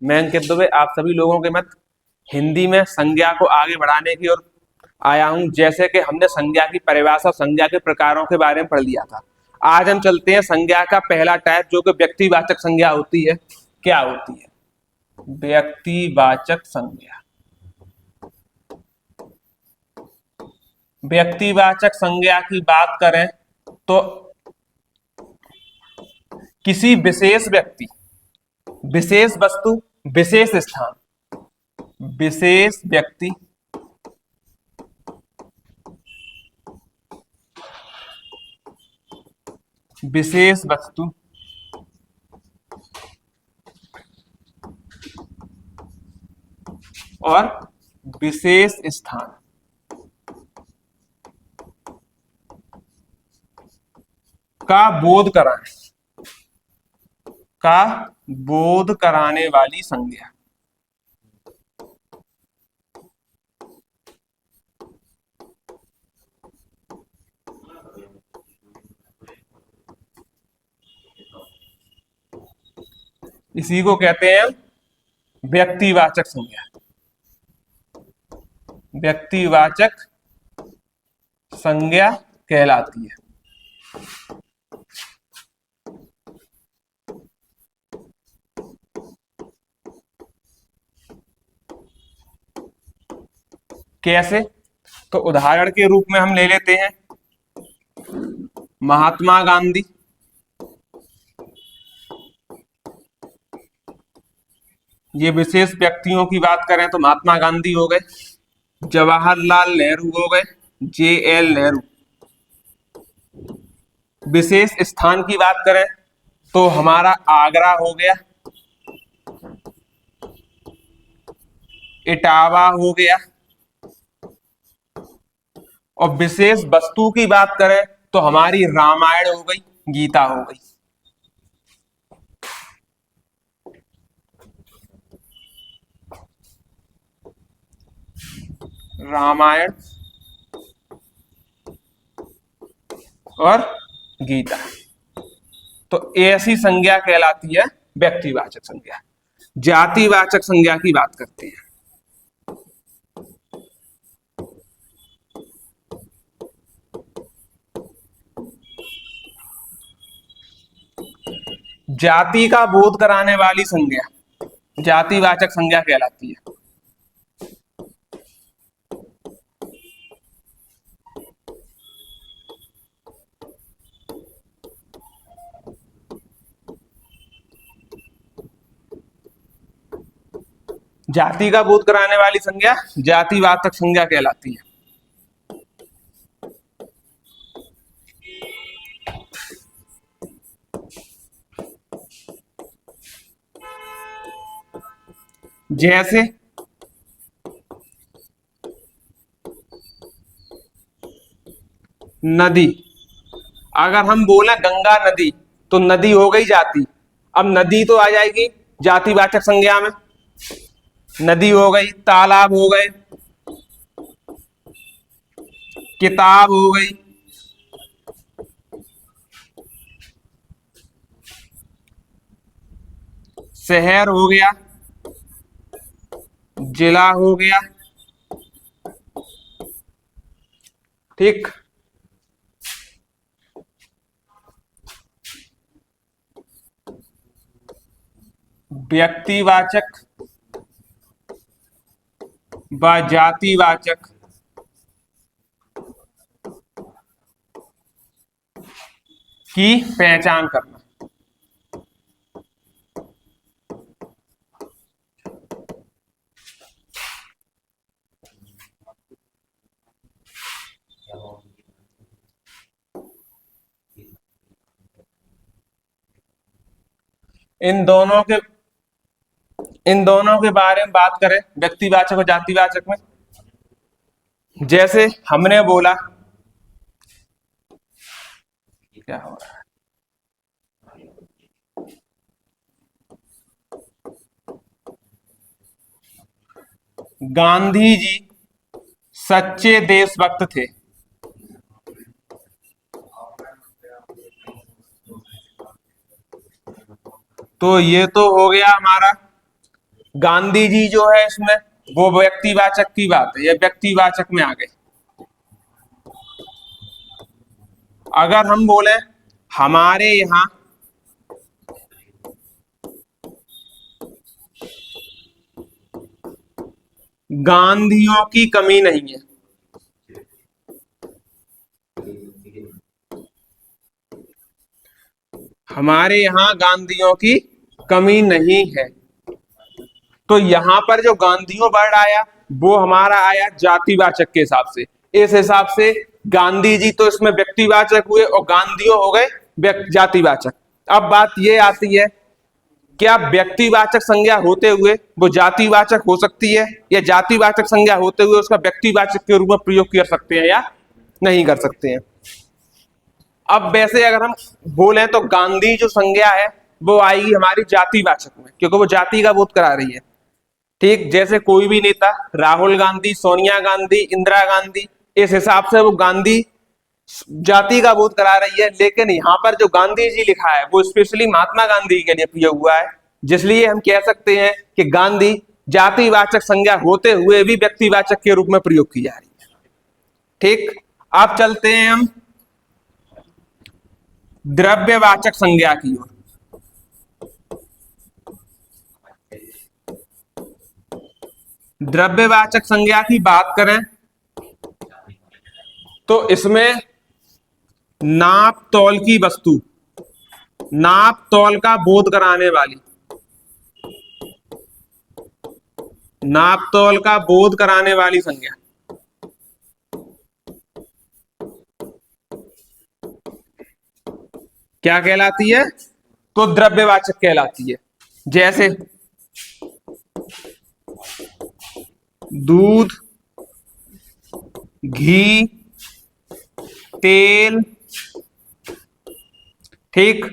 मैं अंकित दुबे आप सभी लोगों के मत हिंदी में संज्ञा को आगे बढ़ाने की ओर आया हूं। जैसे कि हमने संज्ञा की परिभाषा, संज्ञा के प्रकारों के बारे में पढ़ लिया था। आज हम चलते हैं संज्ञा का पहला टाइप, जो कि व्यक्तिवाचक संज्ञा होती है। क्या होती है? व्यक्तिवाचक संज्ञा। व्यक्तिवाचक संज्ञा की बात करें तो किसी विशेष व्यक्ति, विशेष वस्तु, विशेष स्थान, विशेष व्यक्ति, विशेष वस्तु और विशेष स्थान का बोध कराने, का बोध कराने वाली संज्ञा। इसी को कहते हैं व्यक्तिवाचक संज्ञा। व्यक्तिवाचक संज्ञा कहलाती है। कैसे? तो उदाहरण के रूप में हम ले लेते हैं महात्मा गांधी, ये विशेष व्यक्तियों की बात करें तो महात्मा गांधी हो गए, जवाहरलाल नेहरू हो गए, JL नेहरू। विशेष स्थान की बात करें तो हमारा आगरा हो गया, इटावा हो गया। और विशेष वस्तु की बात करें तो हमारी रामायण हो गई, गीता हो गई। रामायण और गीता। तो ऐसी संज्ञा कहलाती है व्यक्तिवाचक संज्ञा। जातिवाचक संज्ञा की बात करते हैं। जाति का बोध कराने वाली संज्ञा जातिवाचक संज्ञा कहलाती है। जाति का बोध कराने वाली संज्ञा जातिवाचक संज्ञा कहलाती है। जैसे नदी, अगर हम बोले गंगा नदी तो नदी हो गई जाति। अब नदी तो आ जाएगी जातिवाचक संज्ञा में, नदी हो गई, तालाब हो गए, किताब हो गई, शहर हो गया, जिला हो गया। ठीक। व्यक्तिवाचक व जातिवाचक की पहचान करना। इन दोनों के बारे में बात करें व्यक्तिवाचक और जातिवाचक में, जैसे हमने बोला, क्या हो रहा है, गांधी जी सच्चे देशभक्त थे। तो ये तो हो गया हमारा गांधी जी जो है इसमें वो व्यक्तिवाचक की बात है, ये व्यक्तिवाचक में आ गए। अगर हम बोले हमारे यहाँ गांधियों की कमी नहीं है, हमारे यहाँ गांधियों की कमी नहीं है, तो यहां पर जो गांधियोयों वर्ड आया वो हमारा आया जातिवाचक के हिसाब से। इस हिसाब से गांधी जी तो इसमें व्यक्तिवाचक हुए और गांधियों हो गए जातिवाचक। अब बात ये आती है, क्या व्यक्तिवाचक संज्ञा होते हुए वो जातिवाचक हो सकती है, या जातिवाचक संज्ञा होते हुए उसका व्यक्तिवाचक के रूप में प्रयोग कर सकते हैं या नहीं कर सकते हैं। अब वैसे अगर हम बोले तो गांधी जो संज्ञा है वो आएगी हमारी जातिवाचक में, क्योंकि वो जाति का बोध करा रही है। ठीक, जैसे कोई भी नेता, राहुल गांधी, सोनिया गांधी, इंदिरा गांधी, इस हिसाब से वो गांधी जाति का बोध करा रही है। लेकिन यहाँ पर जो गांधी जी लिखा है वो स्पेशली महात्मा गांधी के लिए प्रयोग हुआ है, जिसलिए हम कह सकते हैं कि गांधी जातिवाचक संज्ञा होते हुए भी व्यक्तिवाचक के रूप में प्रयोग की जा रही है। ठीक, अब चलते हैं हम द्रव्यवाचक संज्ञा की ओर। द्रव्यवाचक संज्ञा की बात करें तो इसमें नाप तौल की वस्तु, नाप तौल का बोध कराने वाली, नाप तौल का बोध कराने वाली संज्ञा क्या कहलाती है? तो द्रव्यवाचक कहलाती है। जैसे दूध, घी, तेल, ठीक,